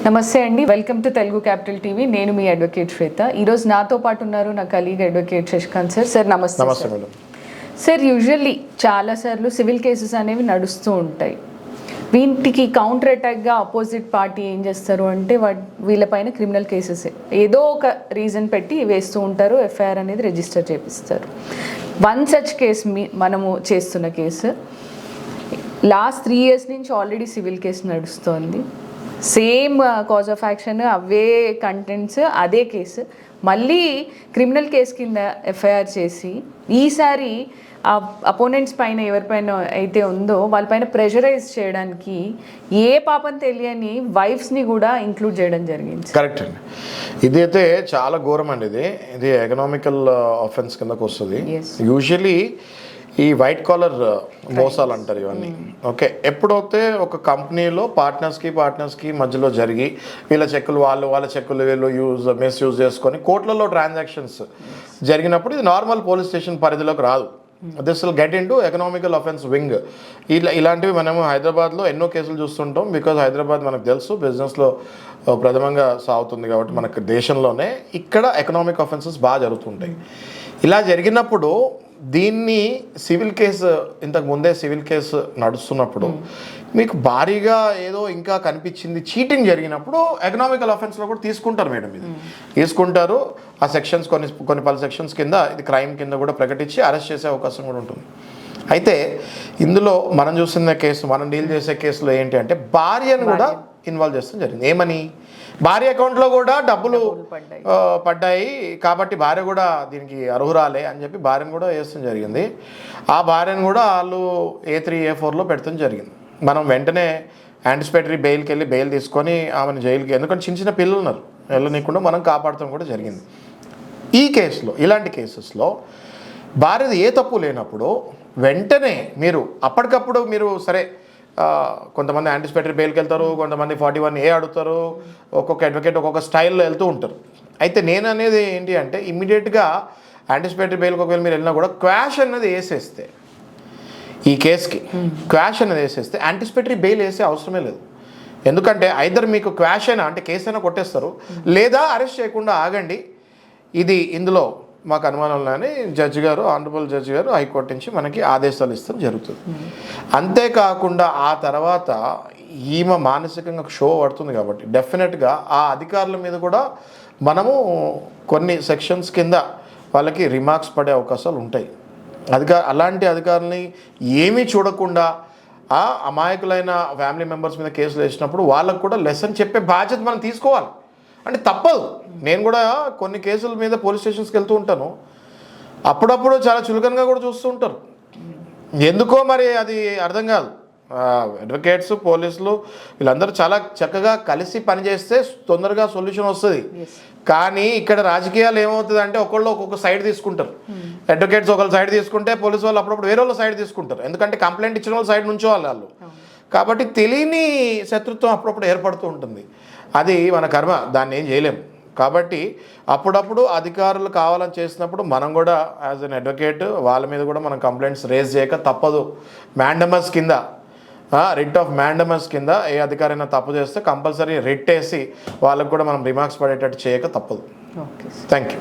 నమస్తే అండి, welcome to Telugu capital TV. నేను మీ అడ్వకేట్ శ్వేత. ఈరోజు నాతో పాటు ఉన్నారు నా colleague advocate Shashikanth sir. Sir నమస్తే. నమస్తే మేడం. సార్, యూజువల్లీ చాలాసార్లు సివిల్ కేసెస్ అనేవి నడుస్తూ ఉంటాయి. వీటికి కౌంటర్ అటాక్గా అపోజిట్ పార్టీ ఏం చేస్తారు అంటే వీళ్ళపైన క్రిమినల్ కేసెస్ ఏదో ఒక రీజన్ పెట్టి వేస్తూ ఉంటారు, ఎఫ్ఐఆర్ అనేది రిజిస్టర్ చేపిస్తారు. వన్ సచ్ కేసు మనము చేస్తున్న కేసు లాస్ట్ 3 years నుంచి ఆల్రెడీ సివిల్ కేసు నడుస్తోంది. Same cause of action, away contents, అదే కేసు మళ్ళీ క్రిమినల్ కేసు కింద ఎఫ్ఐఆర్ చేసి ఈసారి ఆ అపోనెంట్స్ పైన ఎవరిపైన అయితే ఉందో వాళ్ళపైన ప్రెషరైజ్ చేయడానికి ఏ పాపం తెలియని వైఫ్స్ని కూడా ఇంక్లూడ్ చేయడం జరిగింది. కరెక్ట్ అండి. ఇది అయితే చాలా ఘోరం అండి. ఇది ఎకనామికల్ ఆఫెన్స్ కిందకు వస్తుంది. యూజువలీ ఈ వైట్ కాలర్ మోసాలు అంటారు ఇవన్నీ. ఓకే, ఎప్పుడైతే ఒక కంపెనీలో పార్ట్నర్స్కి మధ్యలో జరిగి వీళ్ళ చెక్కులు వాళ్ళ చెక్కులు వీళ్ళు మిస్యూజ్ చేసుకొని కోట్లలో ట్రాన్సాక్షన్స్ జరిగినప్పుడు ఇది నార్మల్ పోలీస్ స్టేషన్ పరిధిలోకి రాదు. This will get in to economical offence wing. ఇలాంటివి మనము హైదరాబాద్లో ఎన్నో కేసులు చూస్తుంటాం. బికాజ్ హైదరాబాద్ మనకు తెలుసు బిజినెస్లో ప్రథమంగా సాగుతుంది కాబట్టి మనకు దేశంలోనే ఇక్కడ ఎకనామిక్ అఫెన్సెస్ బాగా జరుగుతుంటాయి. ఇలా జరిగినప్పుడు దీన్ని సివిల్ కేసు ఇంతకు ముందే సివిల్ కేసు నడుస్తున్నప్పుడు మీకు భారీగా ఏదో ఇంకా కనిపించింది చీటింగ్ జరిగినప్పుడు ఎకనామికల్ అఫెన్స్లో కూడా తీసుకుంటారు మేడం. ఇది తీసుకుంటారు. ఆ సెక్షన్స్ కొన్ని 10 సెక్షన్స్ కింద ఇది క్రైమ్ కింద కూడా ప్రకటించి అరెస్ట్ చేసే అవకాశం కూడా ఉంటుంది. అయితే ఇందులో మనం చూసిన కేసు, మనం డీల్ చేసే కేసులో ఏంటి అంటే భార్యను కూడా ఇన్వాల్వ్ చేస్తాం జరిగింది. ఏమని, భార్య అకౌంట్లో కూడా డబ్బులు పడ్డాయి కాబట్టి భార్య కూడా దీనికి అర్హురాలే అని చెప్పి భార్యను కూడా వేస్తాం జరిగింది. ఆ భార్యను కూడా వాళ్ళు A3 A4లో పెడతాం జరిగింది. మనం వెంటనే యాంటిసిపేటరీ బెయిల్కి వెళ్ళి బెయిల్ తీసుకొని ఆమెను జైలుకి, ఎందుకంటే చిన్న పిల్లలు ఉన్నారు, వెళ్ళనీయకుండా మనం కాపాడతాం కూడా జరిగింది. ఈ కేసులో, ఇలాంటి కేసెస్లో భార్యది ఏ తప్పు లేనప్పుడు వెంటనే మీరు అప్పటికప్పుడు మీరు సరే, కొంతమంది యాంటిసిపేటరీ బెయిల్కి వెళ్తారు, కొంతమంది 41A అడుగుతారు, ఒక్కొక్క అడ్వకేట్ ఒక్కొక్క స్టైల్లో వెళ్తూ ఉంటారు. అయితే నేను అనేది ఏంటి అంటే ఇమ్మీడియట్గా యాంటిసిపేటరీ బెయిల్కి ఒకవేళ మీరు వెళ్ళినా కూడా క్వాష్ అన్నది వేసేస్తే, ఈ కేసుకి క్వాష్ అనేది వేసేస్తే యాంటిసిపేటరీ బెయిల్ వేసే అవసరమే లేదు. ఎందుకంటే ఐదర్ మీకు క్వాష్ అయినా అంటే కేసు అయినా కొట్టేస్తారు, లేదా అరెస్ట్ చేయకుండా ఆగండి, ఇది ఇందులో మాకు అనుమానం లేని జడ్జి గారు, ఆనరబుల్ జడ్జి గారు హైకోర్టు నుంచి మనకి ఆదేశాలు ఇస్తాం జరుగుతుంది. అంతేకాకుండా ఆ తర్వాత ఈమె మానసికంగా షో పడుతుంది కాబట్టి డెఫినెట్గా ఆ అధికారుల మీద కూడా మనము కొన్ని సెక్షన్స్ కింద వాళ్ళకి రిమార్క్స్ పడే అవకాశాలు ఉంటాయి. అలాంటి అధికారులని ఏమీ చూడకుండా ఆ అమాయకులైన ఫ్యామిలీ మెంబర్స్ మీద కేసులు వేసినప్పుడు వాళ్ళకు కూడా లెసన్ చెప్పే బాధ్యత మనం తీసుకోవాలి. అంటే తప్పదు. నేను కూడా కొన్ని కేసుల మీద పోలీస్ స్టేషన్స్కి వెళ్తూ ఉంటాను. అప్పుడప్పుడు చాలా చులకనగా కూడా చూస్తూ ఉంటారు. ఎందుకో మరి అది అర్థం కాదు. అడ్వకేట్స్, పోలీసులు వీళ్ళందరూ చాలా చక్కగా కలిసి పనిచేస్తే తొందరగా సొల్యూషన్ వస్తుంది. కానీ ఇక్కడ రాజకీయాలు ఏమవుతుంది అంటే ఒకళ్ళు ఒక్కొక్క సైడ్ తీసుకుంటారు. అడ్వకేట్స్ ఒకళ్ళు సైడ్ తీసుకుంటే పోలీసు వాళ్ళు అప్పుడప్పుడు వేరే వాళ్ళ సైడ్ తీసుకుంటారు. ఎందుకంటే కంప్లైంట్ ఇచ్చిన వాళ్ళ సైడ్ నుంచోవాలి వాళ్ళు. కాబట్టి తెలియని శత్రుత్వం అప్పుడప్పుడు ఏర్పడుతూ ఉంటుంది. అది మన కర్మ, దాన్ని ఏం చేయలేము. కాబట్టి అప్పుడప్పుడు అధికారులు కావాలని చేసినప్పుడు మనం కూడా యాజ్ అన్ అడ్వకేట్ వాళ్ళ మీద కూడా మనం కంప్లైంట్స్ రేజ్ చేయక తప్పదు. మ్యాండమస్ కింద, రిట్ ఆఫ్ మ్యాండమస్ కింద ఏ అధికారైనా తప్పు చేస్తే కంపల్సరీ రిట్ వేసి వాళ్ళకు కూడా మనం రిమార్క్స్ పడేటట్టు చేయక తప్పదు. Okay, thank you.